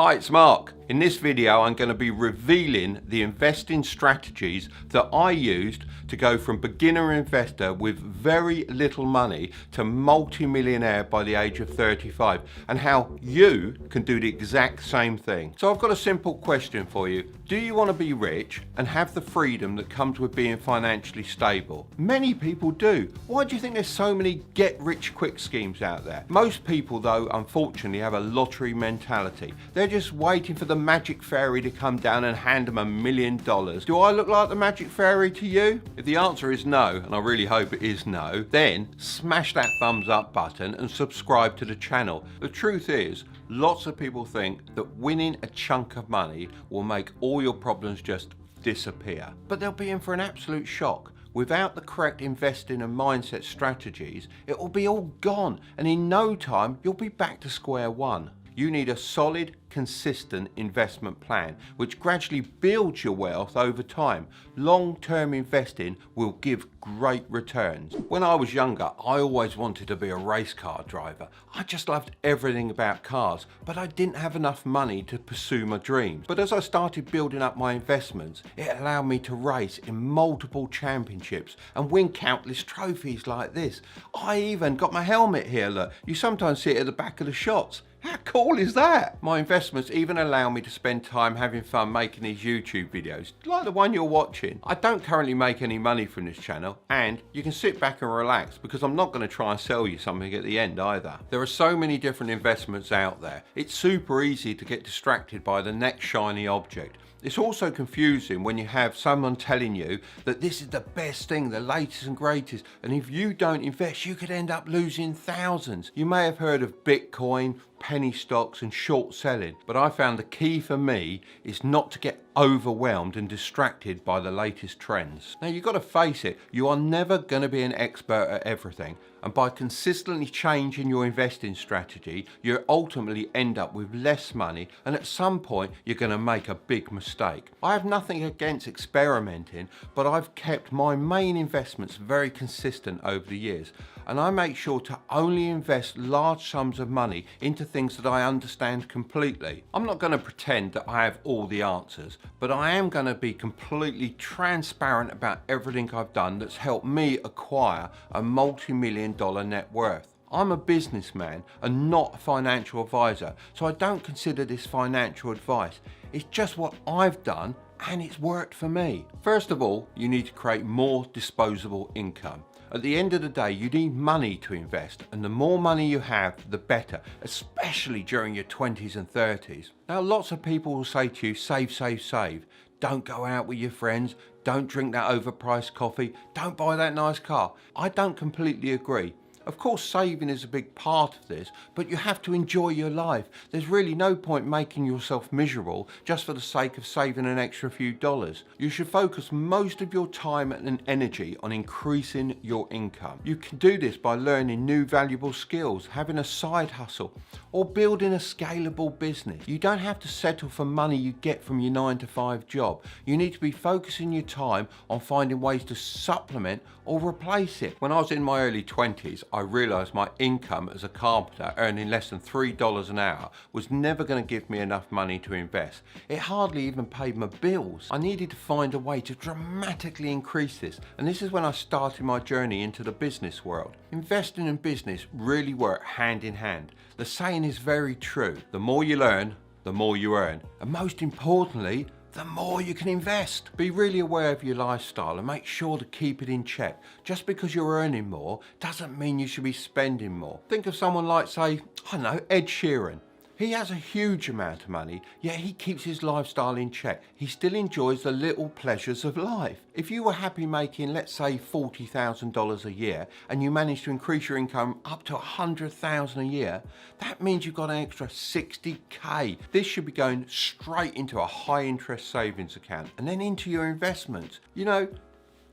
Hi, it's Mark. In this video, I'm going to be revealing the investing strategies that I used to go from beginner investor with very little money to multi-millionaire by the age of 35, and how you can do the exact same thing. So I've got a simple question for you. Do you want to be rich and have the freedom that comes with being financially stable? Many people do. Why do you think there's so many get-rich-quick schemes out there? Most people, though, unfortunately have a lottery mentality. They're just waiting for the magic fairy to come down and hand them $1 million. Do I look like the magic fairy to you? If the answer is no, and I really hope it is no, then smash that thumbs up button and subscribe to the channel. The truth is, lots of people think that winning a chunk of money will make all your problems just disappear. But they'll be in for an absolute shock. Without the correct investing and mindset strategies, it will be all gone, and in no time you'll be back to square one. You need a solid, consistent investment plan which gradually builds your wealth over time. Long-term investing will give great returns. When I was younger, I always wanted to be a race car driver. I just loved everything about cars, but I didn't have enough money to pursue my dreams. But as I started building up my investments, it allowed me to race in multiple championships and win countless trophies like this. I even got my helmet here, look. You sometimes see it at the back of the shots. How cool is that? My investments even allow me to spend time having fun making these YouTube videos, like the one you're watching. I don't currently make any money from this channel, and you can sit back and relax because I'm not going to try and sell you something at the end either. There are so many different investments out there. It's super easy to get distracted by the next shiny object. It's also confusing when you have someone telling you that this is the best thing, the latest and greatest, and if you don't invest, you could end up losing thousands. You may have heard of Bitcoin, penny stocks and short selling, but I found the key for me is not to get overwhelmed and distracted by the latest trends. Now you've got to face it, you are never going to be an expert at everything, and by consistently changing your investing strategy, you ultimately end up with less money, and at some point you're going to make a big mistake. I have nothing against experimenting, but I've kept my main investments very consistent over the years, and I make sure to only invest large sums of money into things that I understand completely. I'm not going to pretend that I have all the answers, but I am going to be completely transparent about everything I've done that's helped me acquire a multi-million-dollar net worth. I'm a businessman and not a financial advisor, so I don't consider this financial advice. It's just what I've done and it's worked for me. First of all, you need to create more disposable income. At the end of the day, you need money to invest, and the more money you have, the better, especially during your 20s and 30s. Now, lots of people will say to you, save, save, save. Don't go out with your friends. Don't drink that overpriced coffee. Don't buy that nice car. I don't completely agree. Of course, saving is a big part of this, but you have to enjoy your life. There's really no point making yourself miserable just for the sake of saving an extra few dollars. You should focus most of your time and energy on increasing your income. You can do this by learning new valuable skills, having a side hustle, or building a scalable business. You don't have to settle for money you get from your 9-to-5 job. You need to be focusing your time on finding ways to supplement or replace it. When I was in my early 20s, I realised my income as a carpenter, earning less than $3 an hour, was never going to give me enough money to invest. It hardly even paid my bills. I needed to find a way to dramatically increase this, and this is when I started my journey into the business world. Investing and business really work hand in hand. The saying is very true. The more you learn, the more you earn. And most importantly, the more you can invest. Be really aware of your lifestyle and make sure to keep it in check. Just because you're earning more doesn't mean you should be spending more. Think of someone like, say, I don't know, Ed Sheeran. He has a huge amount of money, yet he keeps his lifestyle in check. He still enjoys the little pleasures of life. If you were happy making, let's say, $40,000 a year, and you managed to increase your income up to $100,000 a year, that means you've got an extra $60K. This should be going straight into a high interest savings account and then into your investments. You know,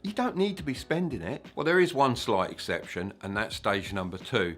you don't need to be spending it. Well, there is one slight exception, and that's stage number 2.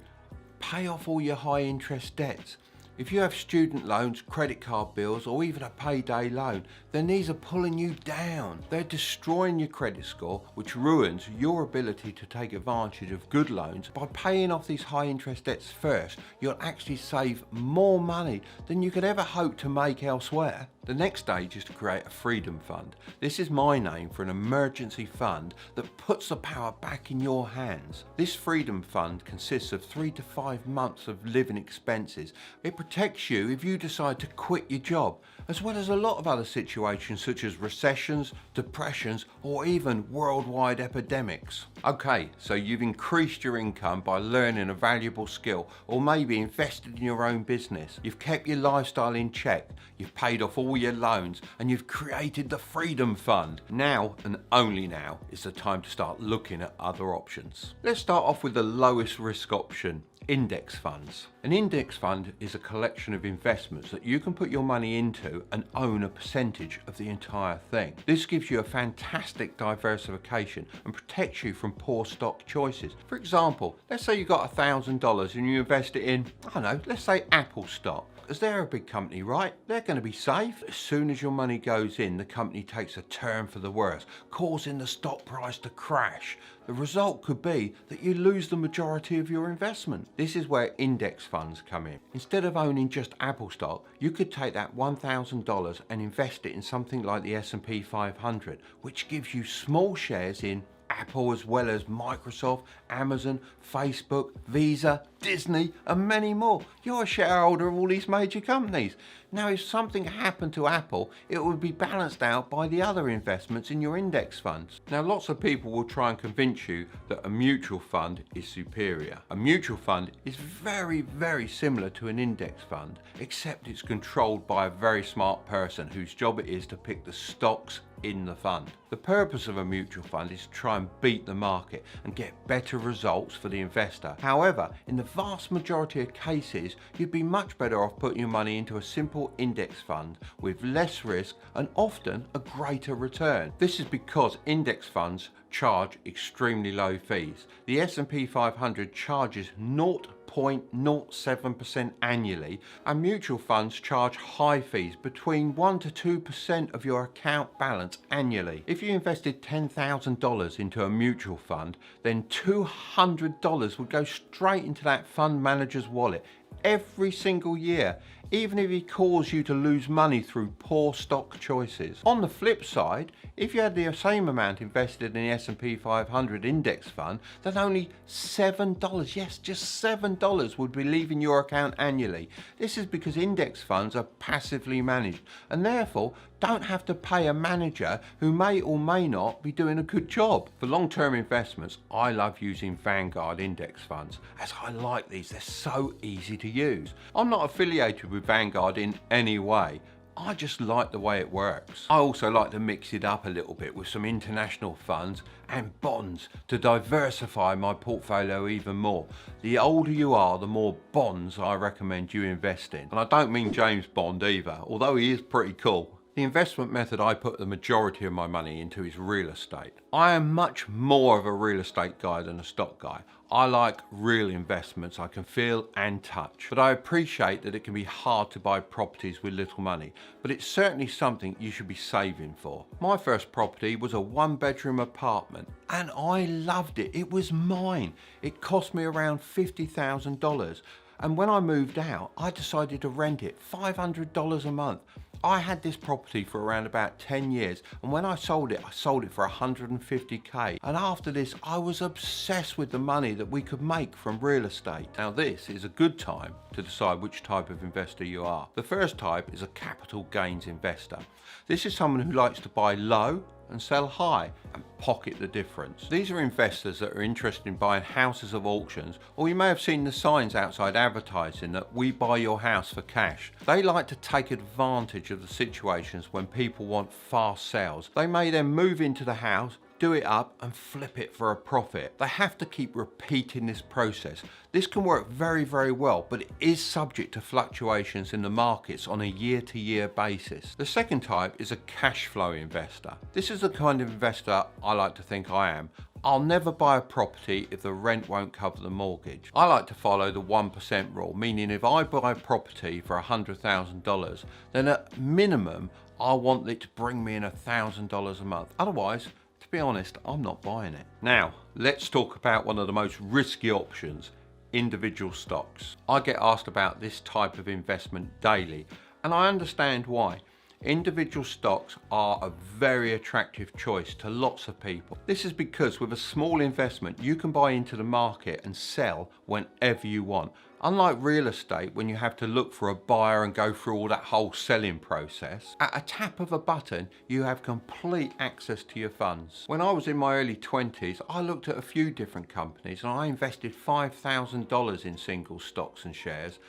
Pay off all your high interest debts. If you have student loans, credit card bills, or even a payday loan, then these are pulling you down. They're destroying your credit score, which ruins your ability to take advantage of good loans. By paying off these high interest debts first, you'll actually save more money than you could ever hope to make elsewhere. The next stage is to create a freedom fund. This is my name for an emergency fund that puts the power back in your hands. This freedom fund consists of 3 to 5 months of living expenses. It protects you if you decide to quit your job, as well as a lot of other situations such as recessions, depressions, or even worldwide epidemics. Okay, so you've increased your income by learning a valuable skill, or maybe invested in your own business. You've kept your lifestyle in check, you've paid off all your loans, and you've created the freedom fund. Now, and only now, is the time to start looking at other options. Let's start off with the lowest risk option: index funds. An index fund is a collection of investments that you can put your money into and own a percentage of the entire thing. This gives you a fantastic diversification and protects you from poor stock choices. For example, let's say you got $1,000 and you invest it in, I don't know, let's say Apple stock. As they're a big company, right? They're going to be safe. As soon as your money goes in, the company takes a turn for the worse, causing the stock price to crash. The result could be that you lose the majority of your investment. This is where index funds come in. Instead of owning just Apple stock, you could take that $1,000 and invest it in something like the S&P 500, which gives you small shares in Apple, as well as Microsoft, Amazon, Facebook, Visa, Disney, and many more. You're a shareholder of all these major companies. Now, if something happened to Apple, it would be balanced out by the other investments in your index funds. Now, lots of people will try and convince you that a mutual fund is superior. A mutual fund is very, very similar to an index fund, except it's controlled by a very smart person whose job it is to pick the stocks in the fund. The purpose of a mutual fund is to try and beat the market and get better results for the investor. However, in the vast majority of cases, you'd be much better off putting your money into a simple index fund with less risk and often a greater return. This is because index funds charge extremely low fees. The S&P 500 charges 0.07% annually, and mutual funds charge high fees, between 1 to 2% of your account balance annually. If you invested $10,000 into a mutual fund, then $200 would go straight into that fund manager's wallet every single year, even if he caused you to lose money through poor stock choices. On the flip side, if you had the same amount invested in the S&P 500 index fund, then only $7, yes, just $7 would be leaving your account annually. This is because index funds are passively managed and therefore don't have to pay a manager who may or may not be doing a good job. For long-term investments, I love using Vanguard Index funds, as I like these. They're so easy to use. I'm not affiliated with Vanguard in any way. I just like the way it works. I also like to mix it up a little bit with some international funds and bonds to diversify my portfolio even more. The older you are, the more bonds I recommend you invest in. And I don't mean James Bond either, although he is pretty cool. The investment method I put the majority of my money into is real estate. I am much more of a real estate guy than a stock guy. I like real investments I can feel and touch, but I appreciate that it can be hard to buy properties with little money, but it's certainly something you should be saving for. My first property was a 1-bedroom apartment and I loved it. It was mine. It cost me around $50,000. And when I moved out, I decided to rent it $500 a month. I had this property for around about 10 years, and when I sold it for $150K. And after this, I was obsessed with the money that we could make from real estate. Now, this is a good time to decide which type of investor you are. The first type is a capital gains investor. This is someone who likes to buy low and sell high and pocket the difference. These are investors that are interested in buying houses of auctions, or you may have seen the signs outside advertising that we buy your house for cash. They like to take advantage of the situations when people want fast sales. They may then move into the house, do it up and flip it for a profit. They have to keep repeating this process. This can work very, very well, but it is subject to fluctuations in the markets on a year-to-year basis. The second type is a cash flow investor. This is the kind of investor I like to think I am. I'll never buy a property if the rent won't cover the mortgage. I like to follow the 1% rule, meaning if I buy a property for $100,000, then at minimum, I want it to bring me in $1,000 a month. Otherwise, to be honest, I'm not buying it. Now, let's talk about one of the most risky options, individual stocks. I get asked about this type of investment daily, and I understand why. Individual stocks are a very attractive choice to lots of people. This is because with a small investment, you can buy into the market and sell whenever you want. Unlike real estate, when you have to look for a buyer and go through all that whole selling process, at a tap of a button, you have complete access to your funds. When I was in my early 20s, I looked at a few different companies and I invested $5,000 in single stocks and shares.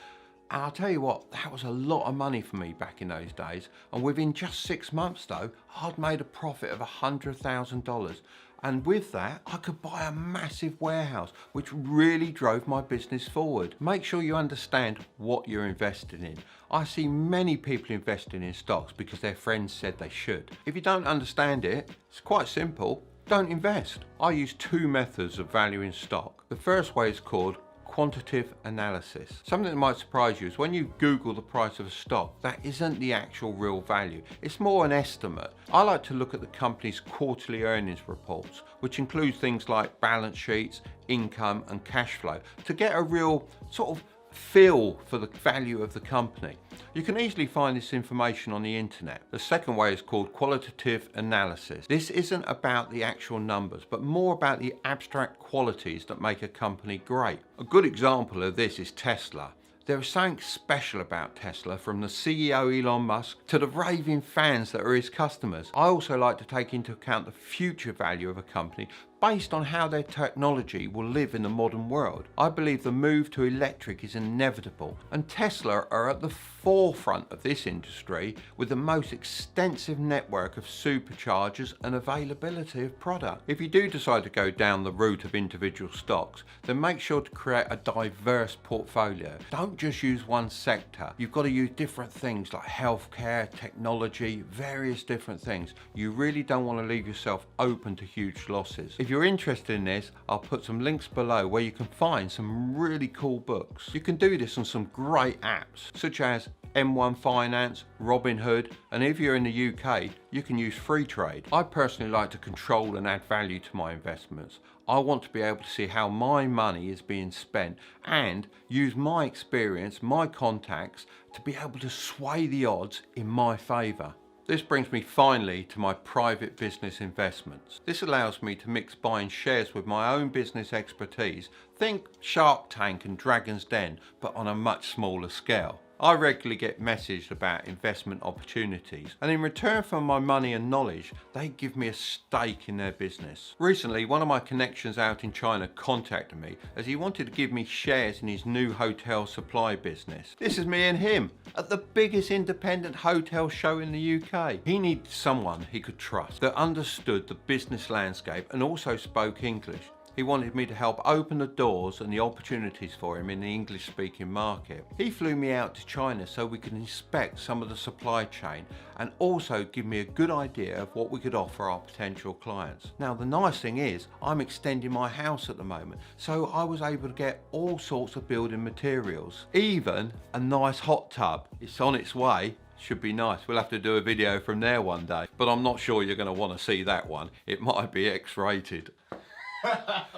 And I'll tell you what, that was a lot of money for me back in those days. And within just 6 months though, I'd made a profit of $100,000. And with that, I could buy a massive warehouse, which really drove my business forward. Make sure you understand what you're investing in. I see many people investing in stocks because their friends said they should. If you don't understand it, it's quite simple. Don't invest. I use 2 methods of valuing stock. The first way is called quantitative analysis. Something that might surprise you is when you Google the price of a stock, that isn't the actual real value. It's more an estimate. I like to look at the company's quarterly earnings reports, which includes things like balance sheets, income and cash flow, to get a real sort of feel for the value of the company. You can easily find this information on the internet. The second way is called qualitative analysis. This isn't about the actual numbers, but more about the abstract qualities that make a company great. A good example of this is Tesla. There is something special about Tesla, from the CEO Elon Musk to the raving fans that are his customers. I also like to take into account the future value of a company based on how their technology will live in the modern world. I believe the move to electric is inevitable, and Tesla are at the forefront of this industry with the most extensive network of superchargers and availability of product. If you do decide to go down the route of individual stocks, then make sure to create a diverse portfolio. Don't just use one sector. You've got to use different things like healthcare, technology, various different things. You really don't want to leave yourself open to huge losses. If you're interested in this, I'll put some links below where you can find some really cool books. You can do this on some great apps such as M1 Finance, Robinhood, and if you're in the UK, you can use Freetrade. I personally like to control and add value to my investments. I want to be able to see how my money is being spent and use my experience, my contacts, to be able to sway the odds in my favour. This brings me finally to my private business investments. This allows me to mix buying shares with my own business expertise. Think Shark Tank and Dragon's Den, but on a much smaller scale. I regularly get messaged about investment opportunities, and in return for my money and knowledge, they give me a stake in their business. Recently, one of my connections out in China contacted me as he wanted to give me shares in his new hotel supply business. This is me and him at the biggest independent hotel show in the UK. He needed someone he could trust that understood the business landscape and also spoke English. He wanted me to help open the doors and the opportunities for him in the English-speaking market. He flew me out to China so we could inspect some of the supply chain and also give me a good idea of what we could offer our potential clients. Now, the nice thing is I'm extending my house at the moment, so I was able to get all sorts of building materials, even a nice hot tub. It's on its way. Should be nice. We'll have to do a video from there one day, but I'm not sure you're going to want to see that one. It might be X-rated.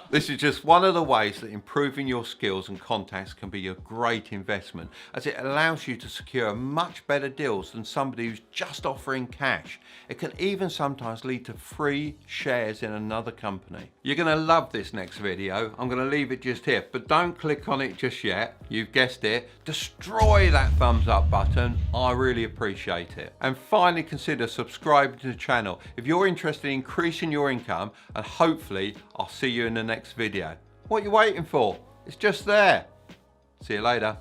This is just one of the ways that improving your skills and contacts can be a great investment, as it allows you to secure much better deals than somebody who's just offering cash. It can even sometimes lead to free shares in another company. You're going to love this next video. I'm going to leave it just here, but don't click on it just yet. You've guessed it. Destroy that thumbs up button. I really appreciate it. And finally, consider subscribing to the channel if you're interested in increasing your income, and hopefully I'll see you in the next video. What are you waiting for? It's just there. See you later.